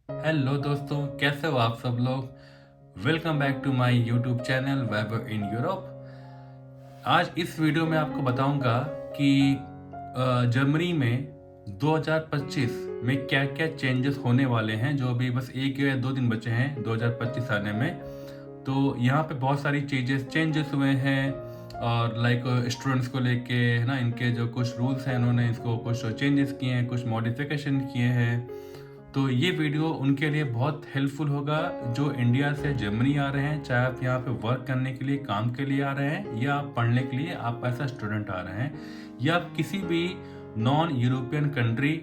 Hello दोस्तों, कैसे हो आप सब लोग। Welcome back to my YouTube channel Vaibhav in Europe. आज इस वीडियो में आपको बताऊंगा कि जर्मनी में 2025 में क्या क्या चेंजेस होने वाले हैं, जो अभी बस 1 या 2 दिन बचे हैं 2025 आने में। तो यहाँ पे बहुत सारी चेंजेस हुए हैं, और लाइक स्टूडेंट्स को लेके है ना, इनके जो कुछ रूल्स हैं इन्होंने इसको कुछ चेंजेस किए हैं, कुछ मॉडिफिकेशन किए हैं। तो ये वीडियो उनके लिए बहुत हेल्पफुल होगा जो इंडिया से जर्मनी आ रहे हैं, चाहे आप यहाँ पे वर्क करने के लिए, काम के लिए आ रहे हैं, या आप पढ़ने के लिए आप ऐसा स्टूडेंट आ रहे हैं, या आप किसी भी नॉन यूरोपियन कंट्री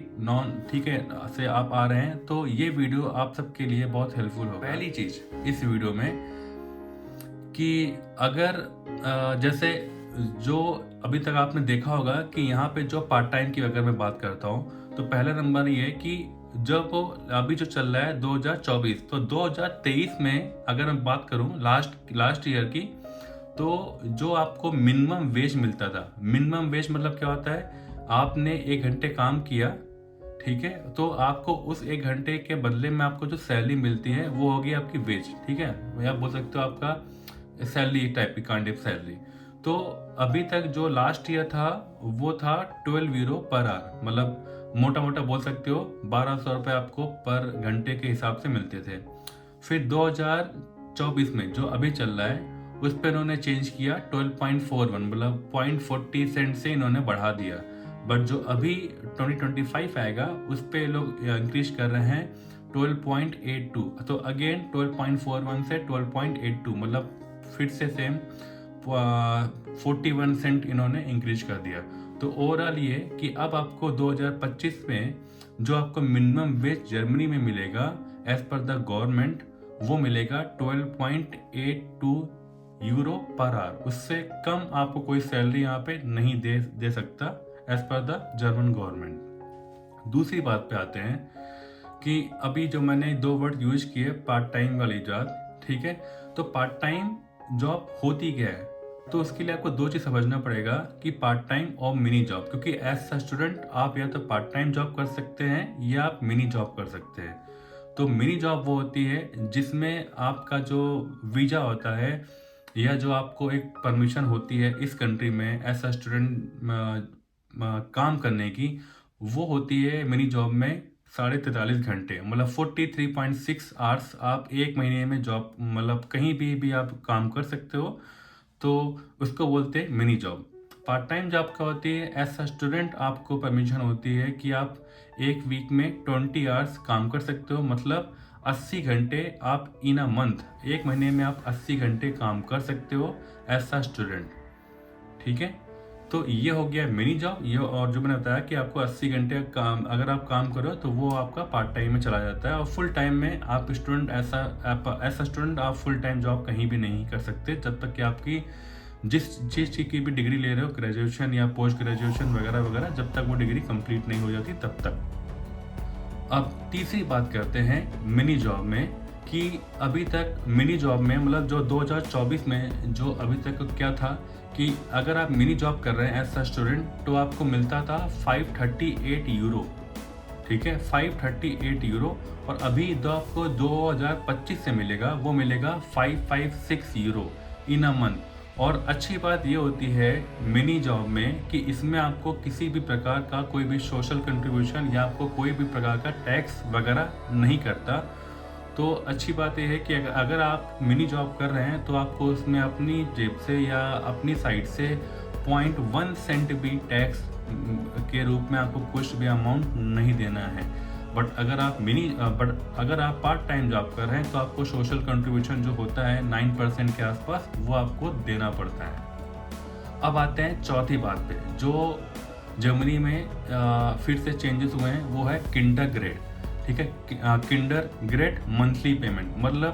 ठीक है से आप आ रहे हैं। तो ये वीडियो आप सबके लिए बहुत हेल्पफुल होगा। पहली चीज इस वीडियो में कि अगर जैसे जो अभी तक आपने देखा होगा कि यहाँ पे जो पार्ट टाइम की अगर मैं बात करता हूँ, तो पहला नंबर ये कि जब अभी जो चल रहा है 2024, तो 2023 में अगर मैं बात करूँ लास्ट ईयर की, तो जो आपको मिनिमम वेज मिलता था, मिनिमम वेज मतलब क्या होता है, आपने 1 घंटे काम किया, ठीक है, तो आपको उस 1 घंटे के बदले में आपको जो सैलरी मिलती है वो होगी आपकी वेज, ठीक है, या आप बोल सकते हो आपका सैलरी टाइप की काइंड ऑफ सैलरी। तो अभी तक जो लास्ट ईयर था वो था 12 यूरो पर आवर, मतलब मोटा मोटा बोल सकते हो 1200 रुपये आपको पर घंटे के हिसाब से मिलते थे। फिर 2024 में जो अभी चल रहा है उस पर इन्होंने चेंज किया 12.41, मतलब 0.40 सेंट से इन्होंने बढ़ा दिया। बट जो अभी 2025 आएगा उस पे लोग इंक्रीज कर रहे हैं 12.82, तो अगेन 12.41 से 12.82, मतलब फिर से सेम 41 सेंट इन्होंने इंक्रीज कर दिया। तो ओवरऑल ये कि अब आपको 2025 में जो आपको मिनिमम वेज जर्मनी में मिलेगा एज पर द गवर्नमेंट, वो मिलेगा 12.82 यूरो पर आवर। उससे कम आपको कोई सैलरी यहाँ पे नहीं दे सकता as per the German government. दूसरी बात पे आते हैं कि अभी जो मैंने 2 वर्ड यूज किए, पार्ट टाइम वाली जॉब, ठीक है, तो पार्ट टाइम जॉब होती क्या है, तो उसके लिए आपको 2 चीज़ समझना पड़ेगा कि पार्ट टाइम और मिनी जॉब। क्योंकि एज अ स्टूडेंट आप या तो पार्ट टाइम जॉब कर सकते हैं या आप मिनी जॉब कर सकते हैं। तो मिनी जॉब वो होती है जिसमें आपका जो वीज़ा होता है या जो आपको एक परमिशन होती है इस कंट्री में एज अ स्टूडेंट काम करने की, वो होती है मिनी जॉब में 43.5 घंटे, मतलब 43.6 आवर्स आप एक महीने में जॉब, मतलब कहीं भी आप काम कर सकते हो। तो उसको बोलते हैं mini job. Part time job क्या होती है, एज अ स्टूडेंट आपको परमिशन होती है कि आप एक वीक में 20 आवर्स काम कर सकते हो, मतलब 80 घंटे आप इन अ मंथ, एक महीने में आप 80 घंटे काम कर सकते हो एज अ स्टूडेंट, ठीक है। तो ये हो गया मिनी जॉब। ये और जो मैंने बताया कि आपको 80 घंटे काम अगर आप काम करो तो वो आपका पार्ट टाइम में चला जाता है, और फुल टाइम में आप स्टूडेंट ऐसा स्टूडेंट आप फुल टाइम जॉब कहीं भी नहीं कर सकते जब तक कि आपकी जिस चीज़ की भी डिग्री ले रहे हो, ग्रेजुएशन या पोस्ट ग्रेजुएशन वगैरह वगैरह, जब तक वो डिग्री कंप्लीट नहीं हो जाती तब तक। अब तीसरी बात करते हैं मिनी जॉब में, कि अभी तक मिनी जॉब में मतलब जो 2024 में जो अभी तक क्या था कि अगर आप मिनी जॉब कर रहे हैं एज अ स्टूडेंट तो आपको मिलता था 538 यूरो, ठीक है, 538 यूरो। और अभी जो आपको 2025 से मिलेगा वो मिलेगा 556 यूरो इन अ मंथ। और अच्छी बात ये होती है मिनी जॉब में कि इसमें आपको किसी भी प्रकार का कोई भी सोशल कंट्रीब्यूशन या आपको कोई भी प्रकार का टैक्स वगैरह नहीं करता। तो अच्छी बात यह है कि अगर आप मिनी जॉब कर रहे हैं तो आपको उसमें अपनी जेब से या अपनी साइड से 0.1 सेंट भी टैक्स के रूप में आपको कुछ भी अमाउंट नहीं देना है। बट अगर आप पार्ट टाइम जॉब कर रहे हैं तो आपको सोशल कंट्रीब्यूशन जो होता है 9% के आसपास, वो आपको देना पड़ता है। अब आते हैं चौथी बात पे, जो जर्मनी में फिर से चेंजेस हुए हैं, वो है किंडर ग्रेड, ठीक है। किंडर ग्रेड मंथली पेमेंट, मतलब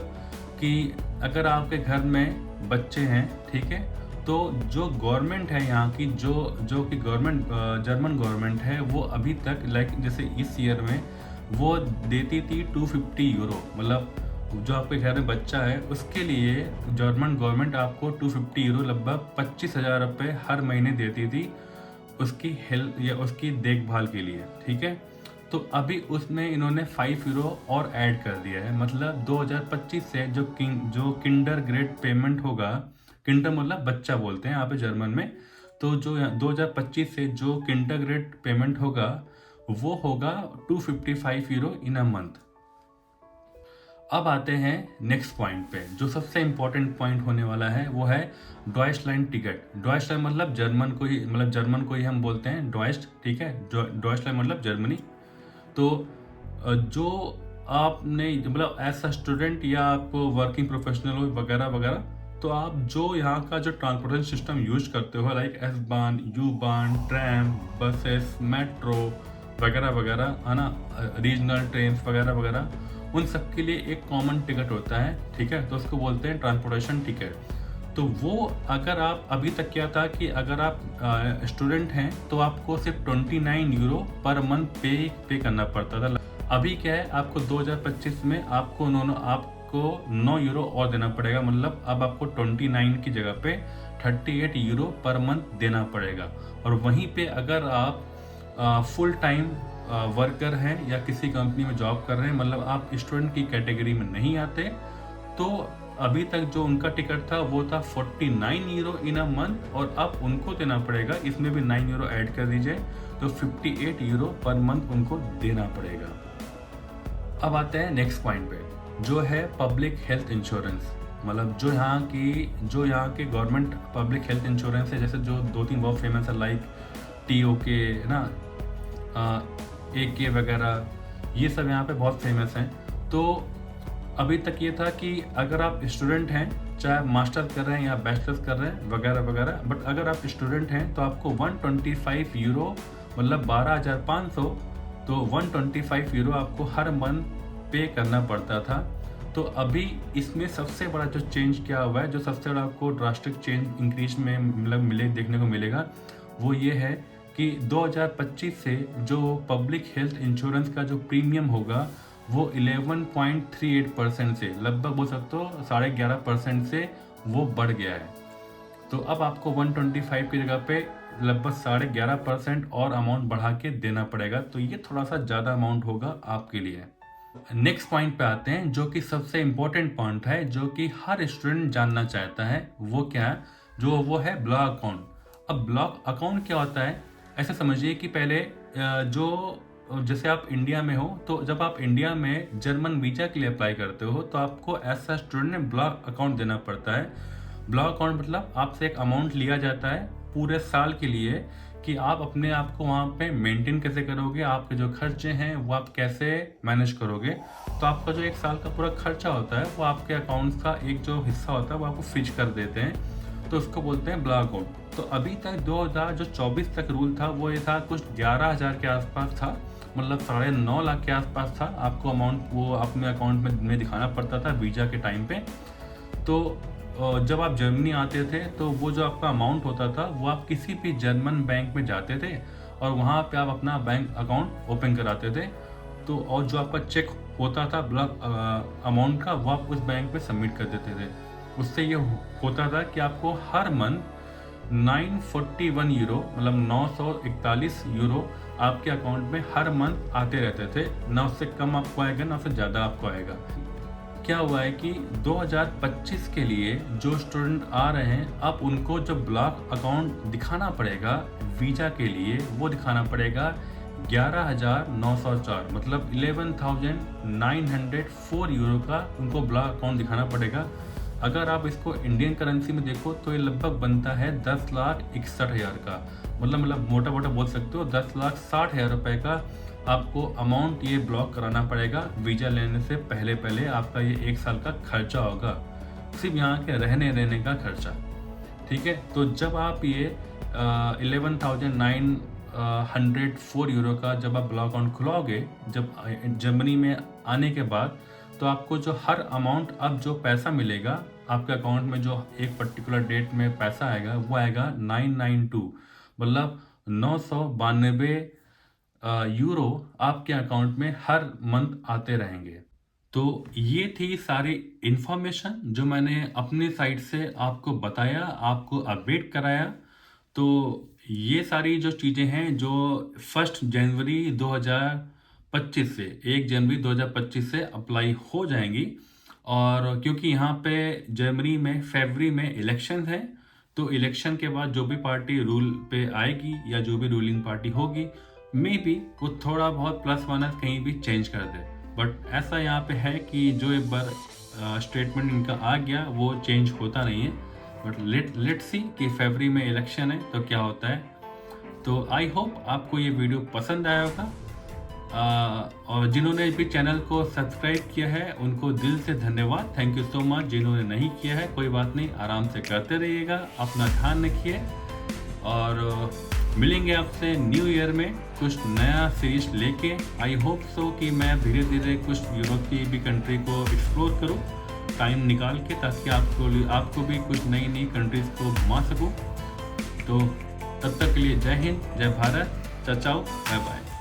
कि अगर आपके घर में बच्चे हैं, ठीक है, तो जो गवर्नमेंट है यहाँ की, जो कि गवर्नमेंट जर्मन गवर्नमेंट है, वो अभी तक लाइक जैसे इस ईयर में वो देती थी 250 यूरो, मतलब जो आपके घर में बच्चा है उसके लिए जर्मन गवर्नमेंट आपको 250 यूरो, लगभग 25,000 रुपये हर महीने देती थी उसकी हेल्थ या उसकी देखभाल के लिए, ठीक है। तो अभी उसमें इन्होंने 5 यूरो और ऐड कर दिया है। मतलब 2025 से जो किंडर ग्रेड पेमेंट होगा, किंडर मतलब बच्चा बोलते हैं यहाँ पे जर्मन में, तो जो 2025 से जो किंडर ग्रेड पेमेंट होगा वो होगा 255 यूरो इन अ मंथ। अब आते हैं नेक्स्ट पॉइंट पे, जो सबसे इम्पोर्टेंट पॉइंट होने वाला है वो है डॉयचलैंड टिकट। डॉयचलैंड मतलब जर्मन को ही हम बोलते हैं डॉयस्ट, ठीक है। डॉयचलैंड मतलब जर्मनी। तो जो आपने मतलब एज अ स्टूडेंट या आप वर्किंग प्रोफेशनल हो वगैरह वगैरह, तो आप जो यहाँ का जो ट्रांसपोर्टेशन सिस्टम यूज करते हो लाइक एस बान, यू बान, ट्रैम, बसेस, मेट्रो वगैरह वगैरह, है ना, रीजनल ट्रेन वगैरह वगैरह, उन सब के लिए एक कॉमन टिकट होता है, ठीक है। तो उसको बोलते हैं ट्रांसपोर्टेशन टिकट। तो वो अगर आप अभी तक क्या था कि अगर आप स्टूडेंट हैं तो आपको सिर्फ 29 यूरो पर मंथ पे करना पड़ता था। अभी क्या है, आपको 2025 में आपको 9 यूरो और देना पड़ेगा। मतलब अब आपको 29 की जगह पे 38 यूरो पर मंथ देना पड़ेगा। और वहीं पे अगर आप फुल टाइम वर्कर हैं या किसी कंपनी में जॉब कर रहे हैं, मतलब आप स्टूडेंट की कैटेगरी में नहीं आते, तो अभी तक जो उनका टिकट था वो था 49 यूरो इन अ मंथ, और अब उनको देना पड़ेगा, इसमें भी 9 यूरो ऐड कर दीजिए, तो 58 यूरो पर मंथ उनको देना पड़ेगा। अब आते हैं नेक्स्ट पॉइंट पे, जो है पब्लिक हेल्थ इंश्योरेंस। मतलब जो यहाँ के गवर्नमेंट पब्लिक हेल्थ इंश्योरेंस है, जैसे जो 2-3 बहुत फेमस है लाइक TOK, है ना, AK वगैरह, ये सब यहाँ पे बहुत फेमस हैं। तो अभी तक ये था कि अगर आप स्टूडेंट हैं, चाहे मास्टर्स कर रहे हैं या बैचलर्स कर रहे हैं वगैरह वगैरह, बट अगर आप स्टूडेंट हैं तो आपको 125 यूरो मतलब 12,500, तो 125 यूरो आपको हर मंथ पे करना पड़ता था। तो अभी इसमें सबसे बड़ा जो चेंज क्या हुआ है, जो सबसे बड़ा आपको ड्रास्टिक चेंज इंक्रीज में मतलब देखने को मिलेगा, वो ये है कि 2025 से जो पब्लिक हेल्थ इंश्योरेंस का जो प्रीमियम होगा वो 11.38% से लगभग बोल सकते हो 11.5% से वो बढ़ गया है। तो अब आपको 125 की जगह पे लगभग 11.5% और अमाउंट बढ़ा के देना पड़ेगा। तो ये थोड़ा सा ज़्यादा अमाउंट होगा आपके लिए। नेक्स्ट पॉइंट पे आते हैं, जो कि सबसे इम्पोर्टेंट पॉइंट है, जो कि हर स्टूडेंट जानना चाहता है। वो क्या है? वो है ब्लॉक अकाउंट। अब ब्लॉक अकाउंट क्या होता है? ऐसे समझिए कि पहले जैसे आप इंडिया में हो, तो जब आप इंडिया में जर्मन वीजा के लिए अप्लाई करते हो तो आपको as a student block account देना पड़ता है। ब्लॉक अकाउंट मतलब आपसे एक अमाउंट लिया जाता है पूरे साल के लिए कि आप अपने आप को वहाँ पे मेंटेन कैसे करोगे, आपके जो खर्चे हैं वो आप कैसे मैनेज करोगे। तो आपका जो एक साल का पूरा खर्चा होता है वो आपके अकाउंट का एक जो हिस्सा होता है वो आपको फिक्स कर देते हैं, तो उसको बोलते हैं ब्लॉक अकाउंट। तो अभी तक 2024 तक रूल था वो ये था, कुछ 11,000 के आसपास था, मतलब 9.5 लाख के आसपास था। आपको अमाउंट वो अपने अकाउंट में दिखाना पड़ता था वीज़ा के टाइम पे। तो जब आप जर्मनी आते थे तो वो जो आपका अमाउंट होता था वो आप किसी भी जर्मन बैंक में जाते थे और वहाँ पे आप अपना बैंक अकाउंट ओपन कराते थे। तो और जो आपका चेक होता था ब्लॉक अमाउंट का वो आप उस बैंक पे सबमिट कर देते थे। उससे ये होता था कि आपको हर मंथ 941 यूरो मतलब 941 यूरो आपके अकाउंट में हर मंथ आते रहते थे। ना उससे कम आपको आएगा ना उससे ज़्यादा आपको आएगा। क्या हुआ है कि 2025 के लिए जो स्टूडेंट आ रहे हैं अब उनको जो ब्लॉक अकाउंट दिखाना पड़ेगा वीज़ा के लिए, वो दिखाना पड़ेगा 11,904 मतलब 11,904 यूरो का उनको ब्लॉक अकाउंट दिखाना पड़ेगा। अगर आप इसको इंडियन करेंसी में देखो तो ये लगभग बनता है 10,61,000 का, मतलब मोटा मोटा बोल सकते हो 10,60,000 रुपये का आपको अमाउंट ये ब्लॉक कराना पड़ेगा। वीज़ा लेने से पहले आपका ये एक साल का खर्चा होगा, सिर्फ यहाँ के रहने का खर्चा, ठीक है। तो जब आप ये 11,904 यूरो का जब आप ब्लॉक अकाउंट खुलाओगे जब जर्मनी में आने के बाद, तो आपको जो हर अमाउंट अब जो पैसा मिलेगा आपके अकाउंट में, जो एक पर्टिकुलर डेट में पैसा आएगा वो आएगा 992 मतलब 992 यूरो आपके अकाउंट में हर मंथ आते रहेंगे। तो ये थी सारी इन्फॉर्मेशन जो मैंने अपनी साइड से आपको बताया, आपको अपडेट कराया। तो ये सारी जो चीज़ें हैं जो 1 जनवरी 2025 से 1 जनवरी 2025 से अप्लाई हो जाएंगी। और क्योंकि यहाँ पे जर्मनी में फरवरी में इलेक्शन है, तो इलेक्शन के बाद जो भी पार्टी रूल पे आएगी या जो भी रूलिंग पार्टी होगी, मे बी वो थोड़ा बहुत प्लस माइनस कहीं भी चेंज कर दे। बट ऐसा यहाँ पे है कि जो एक बार स्टेटमेंट इनका आ गया वो चेंज होता नहीं है। बट लेट्स सी कि फरवरी में इलेक्शन है तो क्या होता है। तो आई होप आपको ये वीडियो पसंद आया होगा। और जिन्होंने भी चैनल को सब्सक्राइब किया है उनको दिल से धन्यवाद, थैंक यू सो मच। जिन्होंने नहीं किया है कोई बात नहीं, आराम से करते रहिएगा, अपना ध्यान रखिए। और मिलेंगे आपसे न्यू ईयर में कुछ नया सीरीज लेके। आई होप सो कि मैं धीरे धीरे कुछ यूरोप की भी कंट्री को एक्सप्लोर करूं टाइम निकाल के, ताकि आपको भी कुछ नई नई कंट्रीज को घुमा सकूं। तो तब तक के लिए जय हिंद, जय भारत, चाओ, बाय बाय।